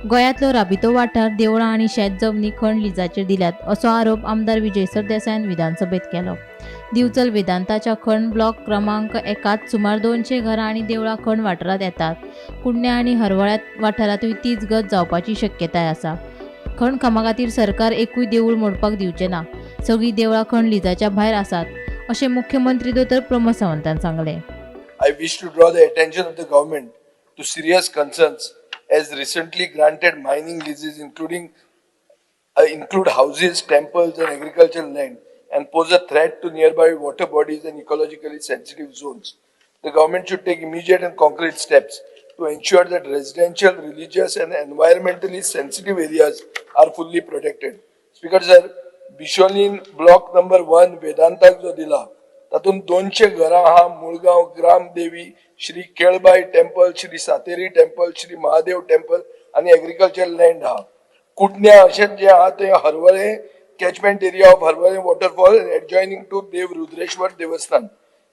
गोंयांतलो राबितो वाठार देवळां आनी शेत जमनी खण लिजाचेर दिल्यात असो आरोप आमदार विजय सरदेसायान विधानसभेत केलो। दिवचल वेदांताच्या खण ब्लॉक क्रमांक 1 सुमार 200 घरां आनी देवळां खण वाठारांत येतात। कुडण्या आनी हरवळ्यात वाठारांतूय तीच गत जावपाची शक्यताय आसा। खण कामा खातीर सरकार एकूय देवूळ मोडपाक दिवचें ना। सगळीं देवळां खण लिजाच्या भायर आसात अशें मुख्यमंत्री दोतोर प्रमोद सावंतान सांगलें। I wish to draw the attention of the government to serious concerns as recently granted mining leases include houses, temples and agricultural land and pose a threat to nearby water bodies and ecologically sensitive zones. The government should take immediate and concrete steps to ensure that residential, religious and environmentally sensitive areas are fully protected. Speaker sir, Bisholin block number 1 Vedanta जो दिला तातून 200 घरां हा मुळगांव ग्राम देवी Shri Kelbai temple Shri Sateri temple Shri Mahadev temple आणि agriculture land हा कुडण्या अशेंच जे हा ते Harvalem catchment area of Harvalem waterfall adjoining to Dev Rudreshwar देवस्थान।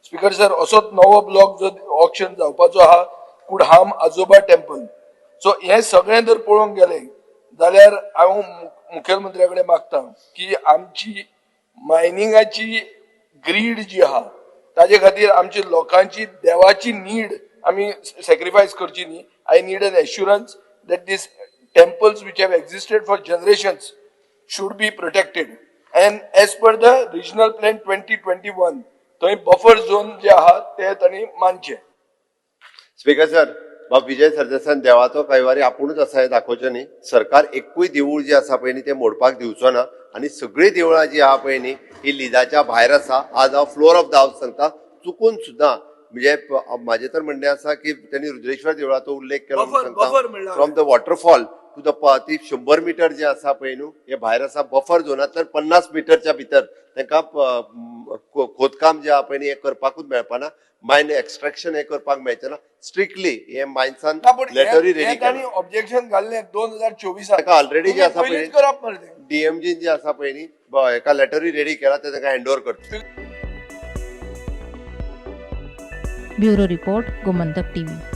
स्पीकर सर असोच नवो ब्लॉक जो ऑक्शन जावपाचो हा कुडहाम आजोबा टेम्पल। सो हे सगळे जर पळोवंक गेले जाल्यार हांव मुख्यमंत्र्या कडेन मागता की आमची मायनिंगाची ग्रीड जी आहा ताजे खातीर आमच्या लोकांची देवाची नीड आमी सॅक्रिफायस करची न्ही। I need an assurance that these temples which have existed for generations should be protected and as per the regional plan 2021 थंय बफर झोन जे आहा ते तांणी मानचे। स्पीकर सर, बाब विजय सरदेसायान देवाचो कैवारी आपुणूच आसा हे दाखोवचें न्ही। सरकार एकूय देवूळ जे आसा पळय न्ही ते मोडपाक दिवचो ना आनी सगळीं देवळां जी आहा पळय न्ही ही लिजाच्या भायर आसा। आज हांव फ्लोर ऑफ द हाऊस सांगता, चुकून सुद्दां म्हणजे म्हाजें तर म्हणणें आसा की त्यांनी रुद्रेश्वर देवळाचो उल्लेख केलो from the waterfall to the ती 100 मीटर जे आसा पळय न्हू हे भायर आसा। बफर झोनांतल्यान 50 मीटरच्या भितर तांकां खोदकाम जे आहा पळय न्ही हे करपाकूच मेळपाना, मायन एक्सट्रॅक्शन हे करपाक मेळचें ना। स्ट्रिक्टली हे मायन्सान लेटरी रेडी केला ऑब्जेक्शन घाल्लें 2024 ताका ऑलरेडी जे आसा पळय डीएमजी जे आसा पळय न्ही एका लेटरी रेडी केला ते ताका हँड ओव्हर करता। Bureau report Gomantak TV.